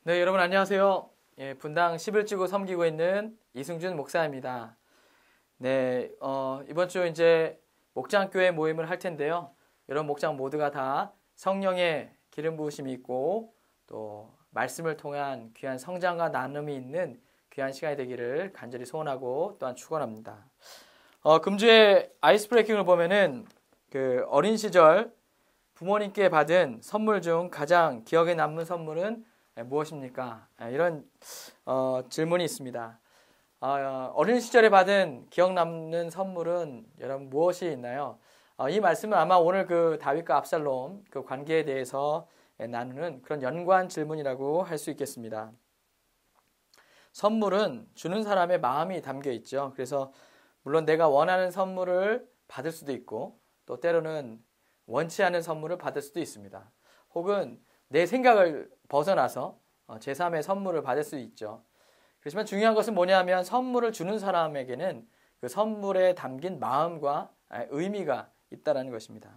네, 여러분 안녕하세요. 분당 11지구 섬기고 있는 이승준 목사입니다. 네, 이번 주 이제 목장교회 모임을 할 텐데요. 여러분 목장 모두가 다 성령의 기름 부으심이 있고 또 말씀을 통한 귀한 성장과 나눔이 있는 귀한 시간이 되기를 간절히 소원하고 또한 축원합니다. 금주의 아이스 브레이킹을 보면은 그 어린 시절 부모님께 받은 선물 중 가장 기억에 남는 선물은 무엇입니까? 이런 질문이 있습니다. 어린 시절에 받은 기억 남는 선물은 여러분 무엇이 있나요? 이 말씀은 아마 오늘 그 다윗과 압살롬 그 관계에 대해서 나누는 그런 연관 질문이라고 할 수 있겠습니다. 선물은 주는 사람의 마음이 담겨 있죠. 그래서 물론 내가 원하는 선물을 받을 수도 있고 또 때로는 원치 않은 선물을 받을 수도 있습니다. 혹은 내 생각을 벗어나서 제3의 선물을 받을 수 있죠. 그렇지만 중요한 것은 뭐냐면 선물을 주는 사람에게는 그 선물에 담긴 마음과 의미가 있다는 것입니다.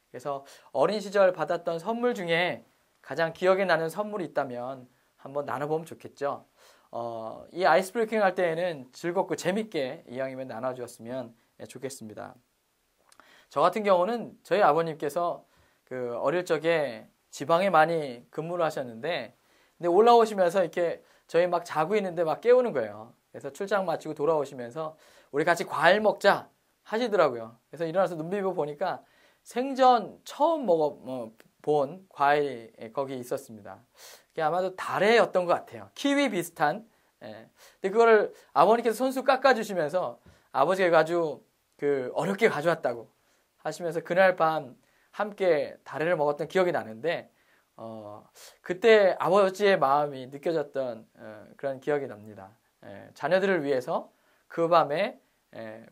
그래서 어린 시절 받았던 선물 중에 가장 기억에 나는 선물이 있다면 한번 나눠보면 좋겠죠. 이 아이스 브레이킹 할 때에는 즐겁고 재밌게 이왕이면 나눠주었으면 좋겠습니다. 저 같은 경우는 저희 아버님께서 그 어릴 적에 지방에 많이 근무를 하셨는데, 근데 올라오시면서 이렇게 저희 막 자고 있는데 막 깨우는 거예요. 그래서 출장 마치고 돌아오시면서 우리 같이 과일 먹자 하시더라고요. 그래서 일어나서 눈 비비고 보니까 생전 처음 본 과일이 거기 있었습니다. 그게 아마도 달래였던 것 같아요. 키위 비슷한. 예. 근데 그거를 아버님께서 손수 깎아주시면서 아버지가 아주 그 어렵게 가져왔다고 하시면서 그날 밤 함께 다래를 먹었던 기억이 나는데 그때 아버지의 마음이 느껴졌던 그런 기억이 납니다. 자녀들을 위해서 그 밤에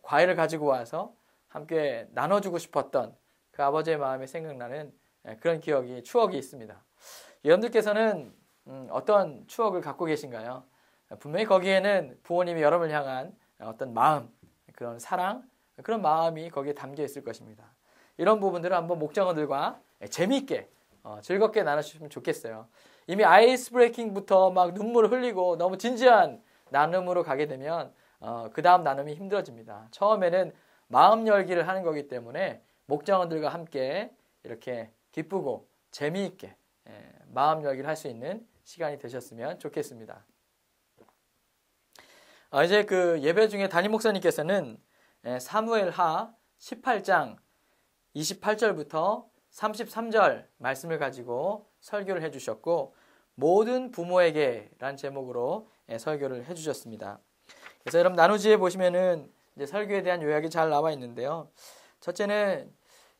과일을 가지고 와서 함께 나눠주고 싶었던 그 아버지의 마음이 생각나는 그런 추억이 있습니다. 여러분들께서는 어떤 추억을 갖고 계신가요? 분명히 거기에는 부모님이 여러분을 향한 어떤 마음, 그런 사랑, 그런 마음이 거기에 담겨 있을 것입니다. 이런 부분들을 한번 목장어들과 재미있게 즐겁게 나눠주시면 좋겠어요. 이미 아이스 브레이킹부터 막 눈물을 흘리고 너무 진지한 나눔으로 가게 되면 그 다음 나눔이 힘들어집니다. 처음에는 마음 열기를 하는 거기 때문에 목장어들과 함께 이렇게 기쁘고 재미있게 마음 열기를 할 수 있는 시간이 되셨으면 좋겠습니다. 이제 그 예배 중에 담임 목사님께서는 사무엘하 18장 28절부터 33절 말씀을 가지고 설교를 해주셨고 모든 부모에게 라는 제목으로 설교를 해주셨습니다. 그래서 여러분 나누지에 보시면은 이제 설교에 대한 요약이 잘 나와 있는데요. 첫째는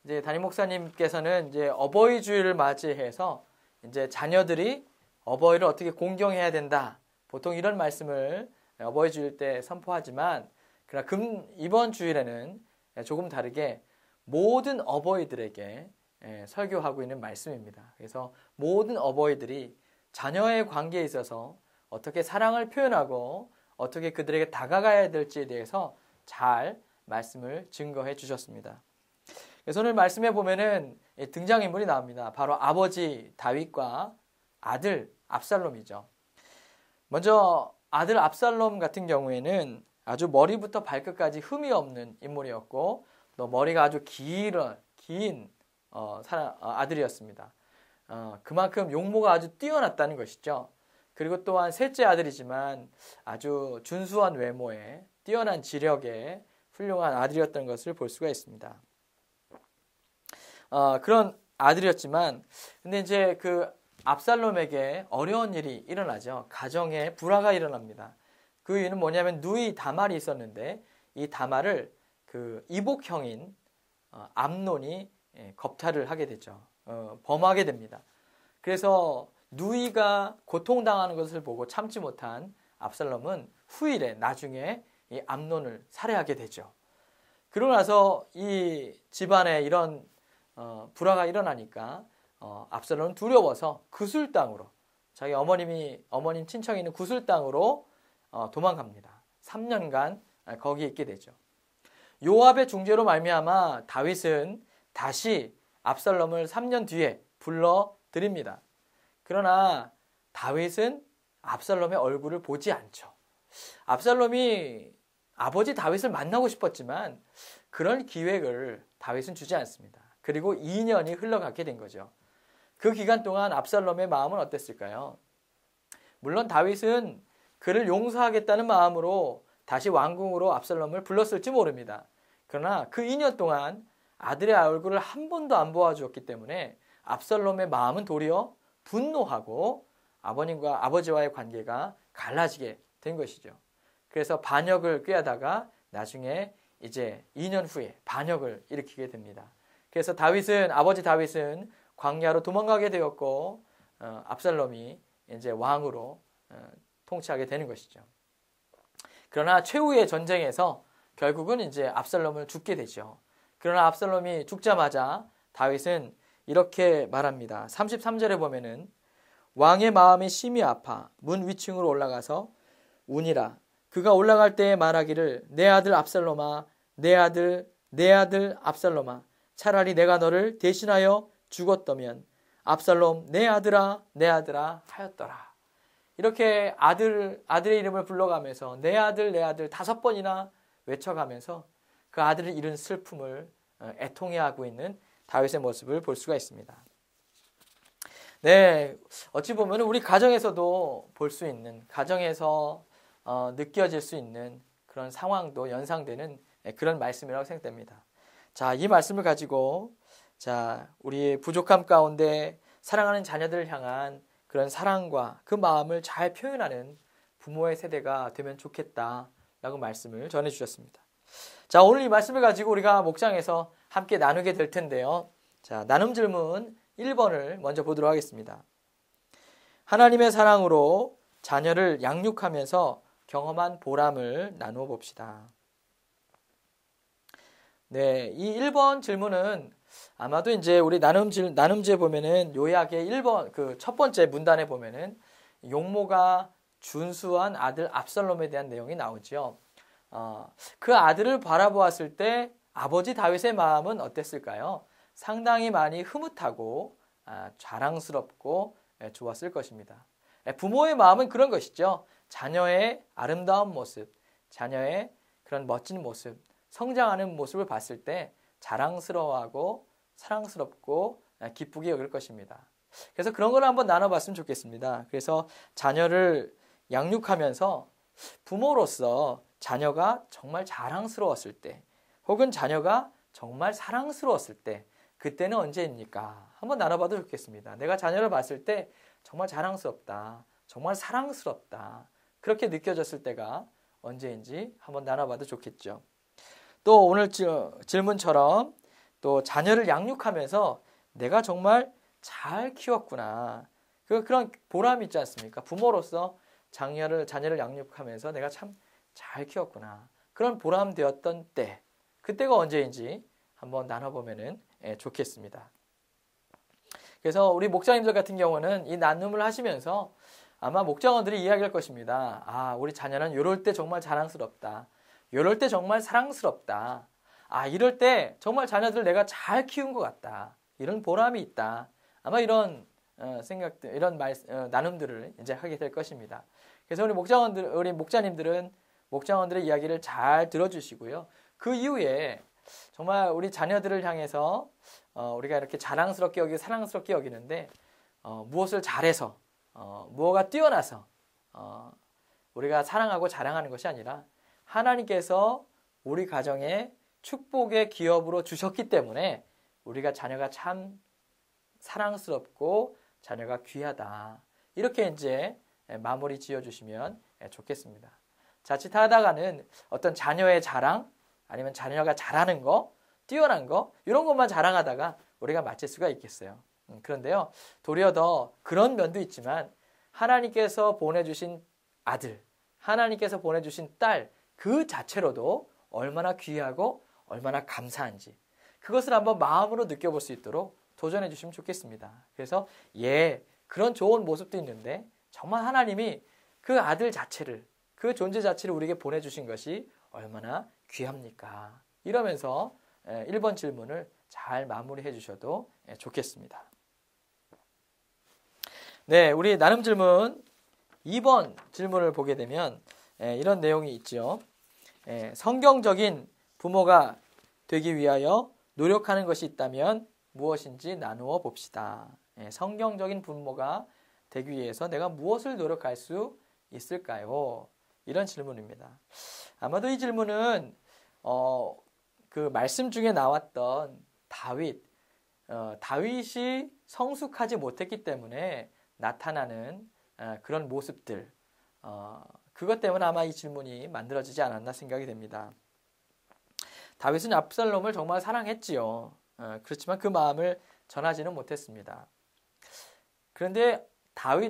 이제 담임 목사님께서는 이제 어버이 주일을 맞이해서 이제 자녀들이 어버이를 어떻게 공경해야 된다. 보통 이런 말씀을 어버이 주일 때 선포하지만 그러나 이번 주일에는 조금 다르게 모든 어버이들에게 설교하고 있는 말씀입니다. 그래서 모든 어버이들이 자녀의 관계에 있어서 어떻게 사랑을 표현하고 어떻게 그들에게 다가가야 될지에 대해서 잘 말씀을 증거해 주셨습니다. 그래서 오늘 말씀에 보면은 등장인물이 나옵니다. 바로 아버지 다윗과 아들 압살롬이죠. 먼저 아들 압살롬 같은 경우에는 아주 머리부터 발끝까지 흠이 없는 인물이었고 또 머리가 아주 긴 아들이었습니다. 그만큼 용모가 아주 뛰어났다는 것이죠. 그리고 또한 셋째 아들이지만 아주 준수한 외모에 뛰어난 지력에 훌륭한 아들이었던 것을 볼 수가 있습니다. 그런 아들이었지만 근데 이제 그 압살롬에게 어려운 일이 일어나죠. 가정에 불화가 일어납니다. 그 이유는 뭐냐면 누이 다말이 있었는데 이 다말을 그 이복형인 암논이 겁탈을 하게 되죠. 범하게 됩니다. 그래서 누이가 고통당하는 것을 보고 참지 못한 압살롬은 후일에 나중에 이 암논을 살해하게 되죠. 그러고 나서 이 집안에 이런 불화가 일어나니까 압살롬은 두려워서 구술 땅으로 자기 어머님 친척이 있는 구술 땅으로 도망갑니다. 3년간 거기 있게 되죠. 요압의 중재로 말미암아 다윗은 다시 압살롬을 3년 뒤에 불러 드립니다. 그러나 다윗은 압살롬의 얼굴을 보지 않죠. 압살롬이 아버지 다윗을 만나고 싶었지만 그런 기획을 다윗은 주지 않습니다. 그리고 2년이 흘러가게 된 거죠. 그 기간 동안 압살롬의 마음은 어땠을까요? 물론 다윗은 그를 용서하겠다는 마음으로 다시 왕궁으로 압살롬을 불렀을지 모릅니다. 그러나 그 2년 동안 아들의 얼굴을 한 번도 안 보아주었기 때문에 압살롬의 마음은 도리어 분노하고 아버님과 아버지와의 관계가 갈라지게 된 것이죠. 그래서 반역을 꾀하다가 나중에 이제 2년 후에 반역을 일으키게 됩니다. 그래서 아버지 다윗은 광야로 도망가게 되었고 압살롬이 이제 왕으로 통치하게 되는 것이죠. 그러나 최후의 전쟁에서 결국은 이제 압살롬을 죽게 되죠. 그러나 압살롬이 죽자마자 다윗은 이렇게 말합니다. 33절에 보면은 왕의 마음이 심히 아파 문 위층으로 올라가서 우니라. 그가 올라갈 때에 말하기를 내 아들 압살롬아, 내 아들 압살롬아, 차라리 내가 너를 대신하여 죽었다면 압살롬 내 아들아 하였더라. 이렇게 아들의 이름을 불러가면서 내 아들 5번이나 외쳐가면서 그 아들을 잃은 슬픔을 애통해하고 있는 다윗의 모습을 볼 수가 있습니다. 네, 어찌 보면 우리 가정에서도 볼 수 있는, 가정에서 느껴질 수 있는 그런 상황도 연상되는 그런 말씀이라고 생각됩니다. 자, 이 말씀을 가지고 우리의 부족함 가운데 사랑하는 자녀들을 향한 그런 사랑과 그 마음을 잘 표현하는 부모의 세대가 되면 좋겠다라고 말씀을 전해주셨습니다. 자, 오늘 이 말씀을 가지고 우리가 목장에서 함께 나누게 될 텐데요. 자, 나눔 질문 1번을 먼저 보도록 하겠습니다. 하나님의 사랑으로 자녀를 양육하면서 경험한 보람을 나누어 봅시다. 네, 이 1번 질문은 아마도 이제 우리 나눔지에 보면은 요약의 1번, 그 첫 번째 문단에 보면은 용모가 준수한 아들 압살롬에 대한 내용이 나오죠. 그 아들을 바라보았을 때 아버지 다윗의 마음은 어땠을까요? 상당히 많이 흐뭇하고 자랑스럽고 좋았을 것입니다. 부모의 마음은 그런 것이죠. 자녀의 아름다운 모습, 자녀의 그런 멋진 모습, 성장하는 모습을 봤을 때 자랑스러워하고 사랑스럽고 기쁘게 여길 것입니다. 그래서 그런 걸 한번 나눠봤으면 좋겠습니다. 그래서 자녀를 양육하면서 부모로서 자녀가 정말 자랑스러웠을 때 혹은 자녀가 정말 사랑스러웠을 때 그때는 언제입니까? 한번 나눠봐도 좋겠습니다. 내가 자녀를 봤을 때 정말 자랑스럽다, 정말 사랑스럽다 그렇게 느껴졌을 때가 언제인지 한번 나눠봐도 좋겠죠. 또 오늘 질문처럼 또 자녀를 양육하면서 내가 정말 잘 키웠구나. 그런 보람이 있지 않습니까? 부모로서 자녀를 양육하면서 내가 참 잘 키웠구나. 그런 보람 되었던 때, 그때가 언제인지 한번 나눠보면 좋겠습니다. 그래서 우리 목사님들 같은 경우는 이 나눔을 하시면서 아마 목장원들이 이야기할 것입니다. 우리 자녀는 이럴 때 정말 자랑스럽다. 이럴 때 정말 사랑스럽다. 이럴 때 정말 자녀들 내가 잘 키운 것 같다. 이런 보람이 있다. 아마 이런 생각들, 이런 나눔들을 이제 하게 될 것입니다. 그래서 우리 목자님들은 목장원들의 이야기를 잘 들어주시고요. 그 이후에 정말 우리 자녀들을 향해서 우리가 이렇게 자랑스럽게 여기고 사랑스럽게 여기는데 무엇을 잘해서 무엇가 뛰어나서 우리가 사랑하고 자랑하는 것이 아니라 하나님께서 우리 가정에 축복의 기업으로 주셨기 때문에 우리가 자녀가 참 사랑스럽고 자녀가 귀하다. 이렇게 이제 마무리 지어주시면 좋겠습니다. 자칫하다가는 어떤 자녀의 자랑 아니면 자녀가 잘하는 거, 뛰어난 거 이런 것만 자랑하다가 우리가 마칠 수가 있겠어요. 그런데요. 도리어 더 그런 면도 있지만 하나님께서 보내주신 아들, 하나님께서 보내주신 딸 그 자체로도 얼마나 귀하고 얼마나 감사한지 그것을 한번 마음으로 느껴볼 수 있도록 도전해 주시면 좋겠습니다. 그래서 그런 좋은 모습도 있는데 정말 하나님이 그 아들 자체를 그 존재 자체를 우리에게 보내주신 것이 얼마나 귀합니까? 이러면서 1번 질문을 잘 마무리해 주셔도 좋겠습니다. 네, 우리 나눔 질문 2번 질문을 보게 되면 이런 내용이 있죠. 성경적인 부모가 되기 위하여 노력하는 것이 있다면 무엇인지 나누어 봅시다. 성경적인 부모가 되기 위해서 내가 무엇을 노력할 수 있을까요? 이런 질문입니다. 아마도 이 질문은 그 말씀 중에 나왔던 다윗이 성숙하지 못했기 때문에 나타나는 그런 모습들, 그것 때문에 아마 이 질문이 만들어지지 않았나 생각이 됩니다. 다윗은 압살롬을 정말 사랑했지요. 그렇지만 그 마음을 전하지는 못했습니다. 그런데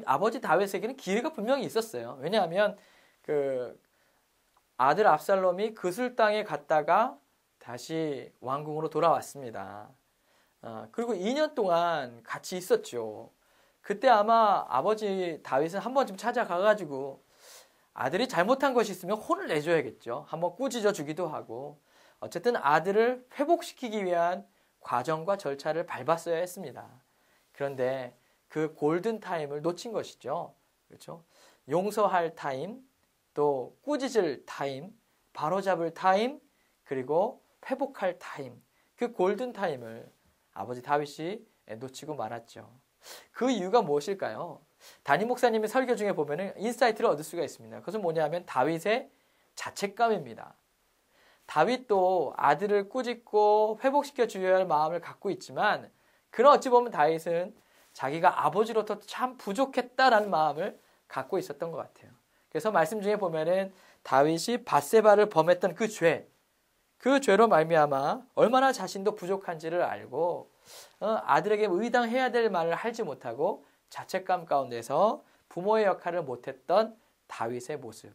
아버지 다윗에게는 기회가 분명히 있었어요. 왜냐하면 그 아들 압살롬이 그술 땅에 갔다가 다시 왕궁으로 돌아왔습니다. 그리고 2년 동안 같이 있었죠. 그때 아마 아버지 다윗은 한 번쯤 찾아가가지고 아들이 잘못한 것이 있으면 혼을 내줘야겠죠. 한번 꾸짖어 주기도 하고, 어쨌든 아들을 회복시키기 위한 과정과 절차를 밟았어야 했습니다. 그런데 그 골든 타임을 놓친 것이죠. 그렇죠? 용서할 타임, 또 꾸짖을 타임, 바로잡을 타임, 그리고 회복할 타임, 그 골든 타임을 아버지 다윗이 놓치고 말았죠. 그 이유가 무엇일까요? 담임 목사님의 설교 중에 보면은 인사이트를 얻을 수가 있습니다. 그것은 뭐냐면 다윗의 자책감입니다. 다윗도 아들을 꾸짖고 회복시켜 주어야 할 마음을 갖고 있지만, 그러나 어찌 보면 다윗은 자기가 아버지로부터 참 부족했다라는 마음을 갖고 있었던 것 같아요. 그래서 말씀 중에 보면은 다윗이 밧세바를 범했던 그 죄로 말미암아 얼마나 자신도 부족한지를 알고 아들에게 의당해야 될 말을 하지 못하고 자책감 가운데서 부모의 역할을 못했던 다윗의 모습.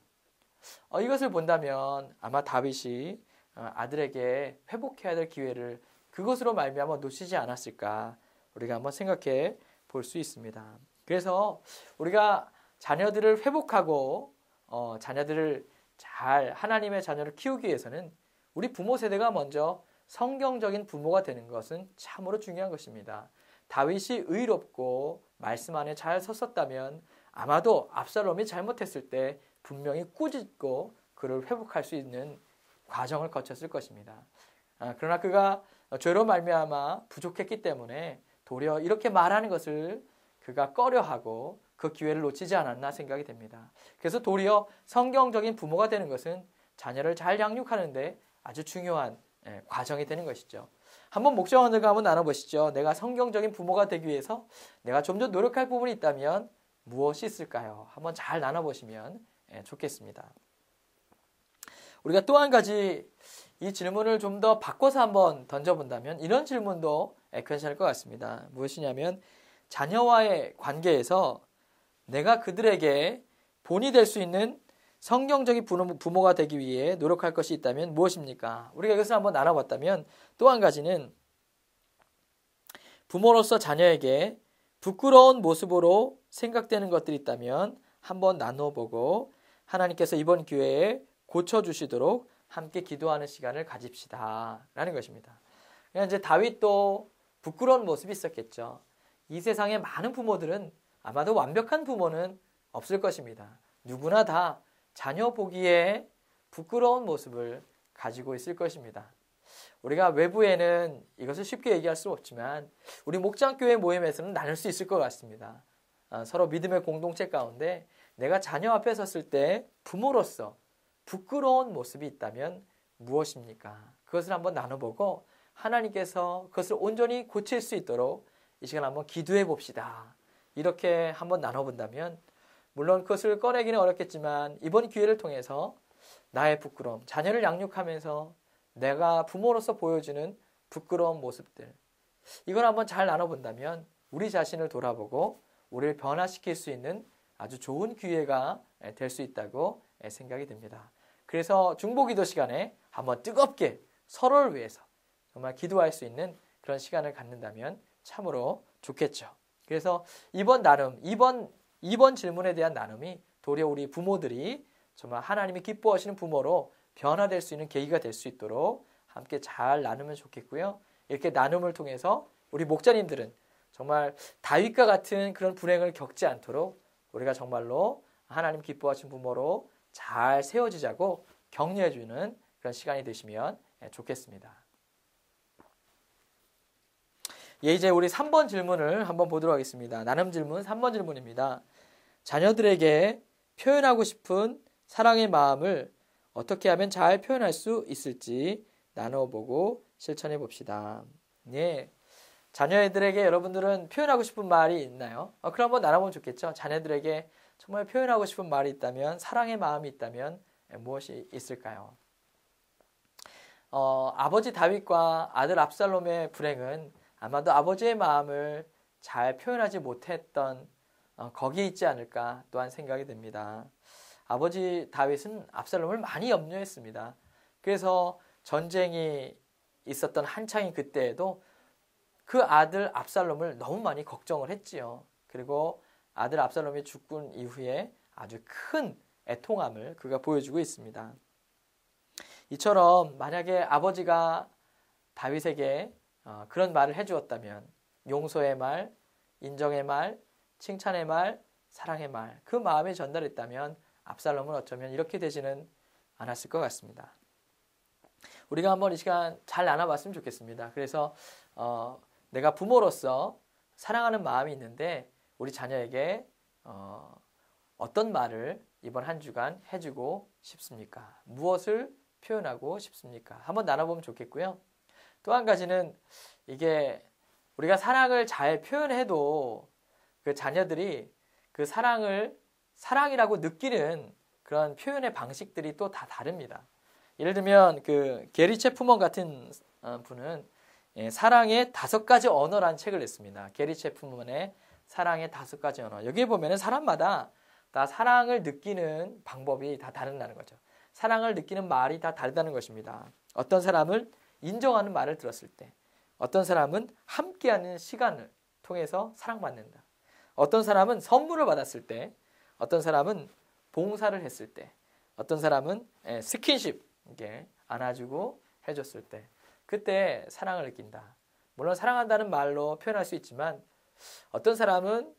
이것을 본다면 아마 다윗이 아들에게 회복해야 될 기회를 그것으로 말미암아 놓치지 않았을까, 우리가 한번 생각해 볼 수 있습니다. 그래서 우리가 자녀들을 회복하고 자녀들을 잘 하나님의 자녀를 키우기 위해서는 우리 부모 세대가 먼저 성경적인 부모가 되는 것은 참으로 중요한 것입니다. 다윗이 의롭고 말씀 안에 잘 섰었다면 아마도 압살롬이 잘못했을 때 분명히 꾸짖고 그를 회복할 수 있는 과정을 거쳤을 것입니다. 그러나 그가 죄로 말미암아 부족했기 때문에 도리어 이렇게 말하는 것을 그가 꺼려하고 그 기회를 놓치지 않았나 생각이 됩니다. 그래서 도리어 성경적인 부모가 되는 것은 자녀를 잘 양육하는데 아주 중요한 과정이 되는 것이죠. 한번 목자원들과 한번 나눠보시죠. 내가 성경적인 부모가 되기 위해서 내가 좀 더 노력할 부분이 있다면 무엇이 있을까요? 한번 잘 나눠보시면 좋겠습니다. 우리가 또 한 가지 이 질문을 좀 더 바꿔서 한번 던져본다면 이런 질문도 괜찮을 것 같습니다. 무엇이냐면, 자녀와의 관계에서 내가 그들에게 본이 될 수 있는 성경적인 부모가 되기 위해 노력할 것이 있다면 무엇입니까? 우리가 이것을 한번 나눠봤다면 또 한 가지는, 부모로서 자녀에게 부끄러운 모습으로 생각되는 것들이 있다면 한번 나눠보고 하나님께서 이번 기회에 고쳐주시도록 함께 기도하는 시간을 가집시다 라는 것입니다. 이제 다윗도 부끄러운 모습이 있었겠죠. 이 세상의 많은 부모들은 아마도 완벽한 부모는 없을 것입니다. 누구나 다 자녀 보기에 부끄러운 모습을 가지고 있을 것입니다. 우리가 외부에는 이것을 쉽게 얘기할 수 없지만 우리 목장교회 모임에서는 나눌 수 있을 것 같습니다. 서로 믿음의 공동체 가운데 내가 자녀 앞에 섰을 때 부모로서 부끄러운 모습이 있다면 무엇입니까? 그것을 한번 나눠보고 하나님께서 그것을 온전히 고칠 수 있도록 이 시간 한번 기도해 봅시다. 이렇게 한번 나눠본다면 물론 그것을 꺼내기는 어렵겠지만 이번 기회를 통해서 나의 부끄러움, 자녀를 양육하면서 내가 부모로서 보여주는 부끄러운 모습들, 이걸 한번 잘 나눠본다면 우리 자신을 돌아보고 우리를 변화시킬 수 있는 아주 좋은 기회가 될 수 있다고 생각이 됩니다. 그래서 중보기도 시간에 한번 뜨겁게 서로를 위해서 정말 기도할 수 있는 그런 시간을 갖는다면 참으로 좋겠죠. 그래서 이번 질문에 대한 나눔이 도리어 우리 부모들이 정말 하나님이 기뻐하시는 부모로 변화될 수 있는 계기가 될 수 있도록 함께 잘 나누면 좋겠고요. 이렇게 나눔을 통해서 우리 목자님들은 정말 다윗과 같은 그런 불행을 겪지 않도록 우리가 정말로 하나님 기뻐하신 부모로 잘 세워지자고 격려해주는 그런 시간이 되시면 좋겠습니다. 이제 우리 3번 질문을 한번 보도록 하겠습니다. 나눔 질문 3번 질문입니다. 자녀들에게 표현하고 싶은 사랑의 마음을 어떻게 하면 잘 표현할 수 있을지 나눠보고 실천해 봅시다. 네. 자녀들에게 여러분들은 표현하고 싶은 말이 있나요? 그럼 한번 나눠보면 좋겠죠. 자녀들에게 정말 표현하고 싶은 말이 있다면, 사랑의 마음이 있다면 무엇이 있을까요? 아버지 다윗과 아들 압살롬의 불행은 아마도 아버지의 마음을 잘 표현하지 못했던 거기에 있지 않을까 또한 생각이 듭니다. 아버지 다윗은 압살롬을 많이 염려했습니다. 그래서 전쟁이 있었던 한창인 그때에도 그 아들 압살롬을 너무 많이 걱정을 했지요. 그리고 아들 압살롬이 죽은 이후에 아주 큰 애통함을 그가 보여주고 있습니다. 이처럼 만약에 아버지가 다윗에게 그런 말을 해주었다면 용서의 말, 인정의 말, 칭찬의 말, 사랑의 말, 그 마음이 전달했다면 압살롬은 어쩌면 이렇게 되지는 않았을 것 같습니다. 우리가 한번 이 시간 잘 나눠봤으면 좋겠습니다. 그래서 내가 부모로서 사랑하는 마음이 있는데 우리 자녀에게 어떤 말을 이번 한 주간 해주고 싶습니까? 무엇을 표현하고 싶습니까? 한번 나눠보면 좋겠고요. 또 한 가지는 이게 우리가 사랑을 잘 표현해도 그 자녀들이 그 사랑을 사랑이라고 느끼는 그런 표현의 방식들이 또 다 다릅니다. 예를 들면 그 게리 체프먼 같은 분은 사랑의 5가지 언어라는 책을 냈습니다. 게리 체프먼의 사랑의 5가지 언어. 여기에 보면은 사람마다 다 사랑을 느끼는 방법이 다 다르다는 거죠. 사랑을 느끼는 말이 다 다르다는 것입니다. 어떤 사람은 인정하는 말을 들었을 때, 어떤 사람은 함께하는 시간을 통해서 사랑받는다. 어떤 사람은 선물을 받았을 때, 어떤 사람은 봉사를 했을 때, 어떤 사람은 스킨십, 이렇게 안아주고 해줬을 때, 그때 사랑을 느낀다. 물론 사랑한다는 말로 표현할 수 있지만 어떤 사람은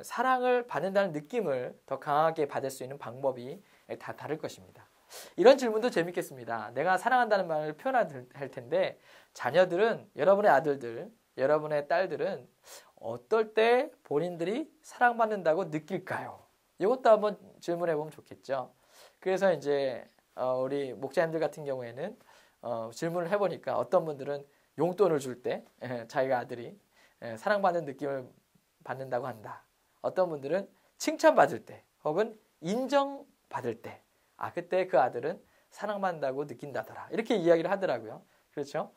사랑을 받는다는 느낌을 더 강하게 받을 수 있는 방법이 다 다를 것입니다. 이런 질문도 재밌겠습니다. 내가 사랑한다는 말을 표현할 텐데 자녀들은, 여러분의 아들들, 여러분의 딸들은 어떨 때 본인들이 사랑받는다고 느낄까요? 이것도 한번 질문해 보면 좋겠죠. 그래서 이제 우리 목사님들 같은 경우에는 질문을 해보니까 어떤 분들은 용돈을 줄 때 자기가 아들이 사랑받는 느낌을 받는다고 한다. 어떤 분들은 칭찬받을 때 혹은 인정받을 때 그때 그 아들은 사랑받는다고 느낀다더라. 이렇게 이야기를 하더라고요. 그렇죠?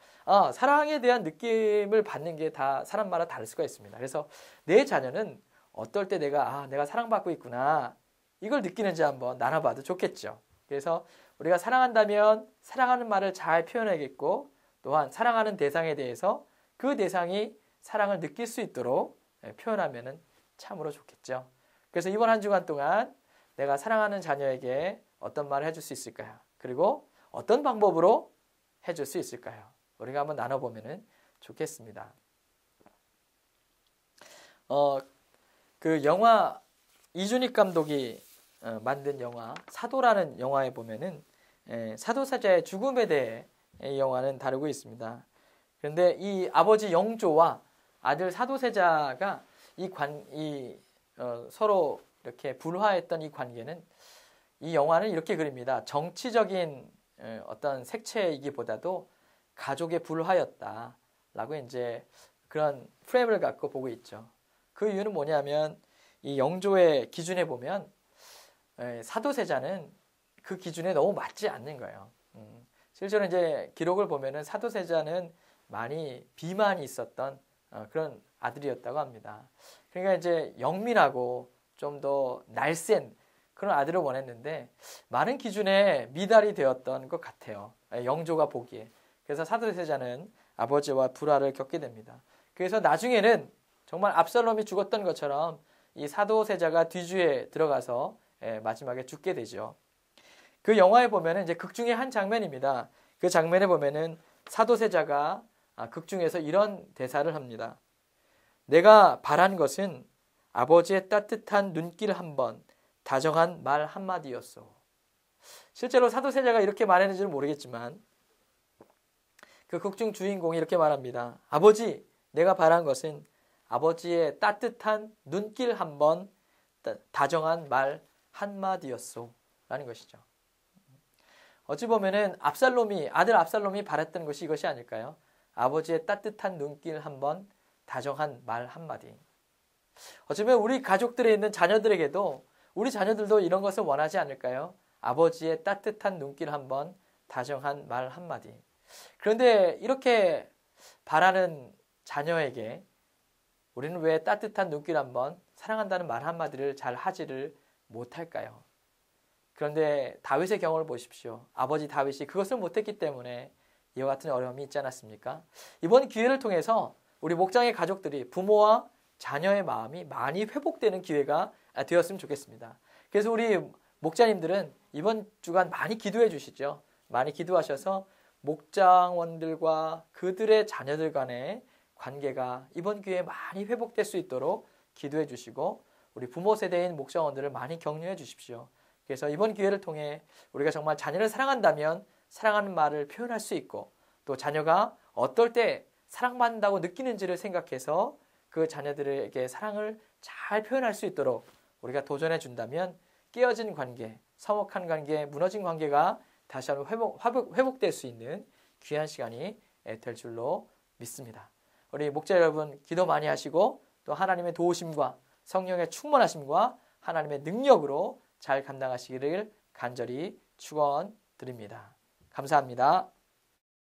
사랑에 대한 느낌을 받는 게 다 사람마다 다를 수가 있습니다. 그래서 내 자녀는 어떨 때 내가 사랑받고 있구나 이걸 느끼는지 한번 나눠봐도 좋겠죠. 그래서 우리가 사랑한다면 사랑하는 말을 잘 표현해야겠고 또한 사랑하는 대상에 대해서 그 대상이 사랑을 느낄 수 있도록 표현하면 참으로 좋겠죠. 그래서 이번 한 주간 동안 내가 사랑하는 자녀에게 어떤 말을 해줄 수 있을까요? 그리고 어떤 방법으로 해줄 수 있을까요? 우리가 한번 나눠보면 좋겠습니다. 그 영화 이준익 감독이 만든 영화 사도라는 영화에 보면은 사도세자의 죽음에 대해 이 영화는 다루고 있습니다. 그런데 이 아버지 영조와 아들 사도세자가 서로 이렇게 불화했던 이 관계는 이 영화는 이렇게 그립니다. 정치적인 어떤 색채이기보다도 가족의 불화였다라고 이제 그런 프레임을 갖고 보고 있죠. 그 이유는 뭐냐면 이 영조의 기준에 보면 사도세자는 그 기준에 너무 맞지 않는 거예요. 실제로 이제 기록을 보면은 사도세자는 많이 비만이 있었던 그런 아들이었다고 합니다. 그러니까 이제 영민하고 좀 더 날쌘 그런 아들을 원했는데 많은 기준에 미달이 되었던 것 같아요. 영조가 보기에. 그래서 사도세자는 아버지와 불화를 겪게 됩니다. 그래서 나중에는 정말 압살롬이 죽었던 것처럼 이 사도세자가 뒤주에 들어가서 마지막에 죽게 되죠. 그 영화에 보면은 이제 극 중의 한 장면입니다. 그 장면에 보면은 사도세자가 극 중에서 이런 대사를 합니다. 내가 바란 것은 아버지의 따뜻한 눈길 한 번, 다정한 말 한마디였소. 실제로 사도세자가 이렇게 말했는지는 모르겠지만 그 극중 주인공이 이렇게 말합니다. 아버지, 내가 바란 것은 아버지의 따뜻한 눈길 한 번, 다정한 말 한마디였소. 라는 것이죠. 어찌 보면은 아들 압살롬이 바랬던 것이 이것이 아닐까요? 아버지의 따뜻한 눈길 한 번, 다정한 말 한마디. 어쩌면 우리 가족들에 있는 자녀들에게도 우리 자녀들도 이런 것을 원하지 않을까요? 아버지의 따뜻한 눈길 한 번, 다정한 말 한마디. 그런데 이렇게 바라는 자녀에게 우리는 왜 따뜻한 눈길 한 번, 사랑한다는 말 한마디를 잘 하지를 못할까요? 그런데 다윗의 경우를 보십시오. 아버지 다윗이 그것을 못했기 때문에 이와 같은 어려움이 있지 않았습니까? 이번 기회를 통해서 우리 목장의 가족들이 부모와 자녀의 마음이 많이 회복되는 기회가 되었으면 좋겠습니다. 그래서 우리 목자님들은 이번 주간 많이 기도해 주시죠. 많이 기도하셔서 목장원들과 그들의 자녀들 간의 관계가 이번 기회에 많이 회복될 수 있도록 기도해 주시고 우리 부모 세대인 목장원들을 많이 격려해 주십시오. 그래서 이번 기회를 통해 우리가 정말 자녀를 사랑한다면 사랑하는 말을 표현할 수 있고 또 자녀가 어떨 때 사랑받는다고 느끼는지를 생각해서 그 자녀들에게 사랑을 잘 표현할 수 있도록 우리가 도전해 준다면 깨어진 관계, 서먹한 관계, 무너진 관계가 다시 한번 회복될 수 있는 귀한 시간이 될 줄로 믿습니다. 우리 목자 여러분 기도 많이 하시고 또 하나님의 도우심과 성령의 충만하심과 하나님의 능력으로 잘 감당하시기를 간절히 축원드립니다. 감사합니다.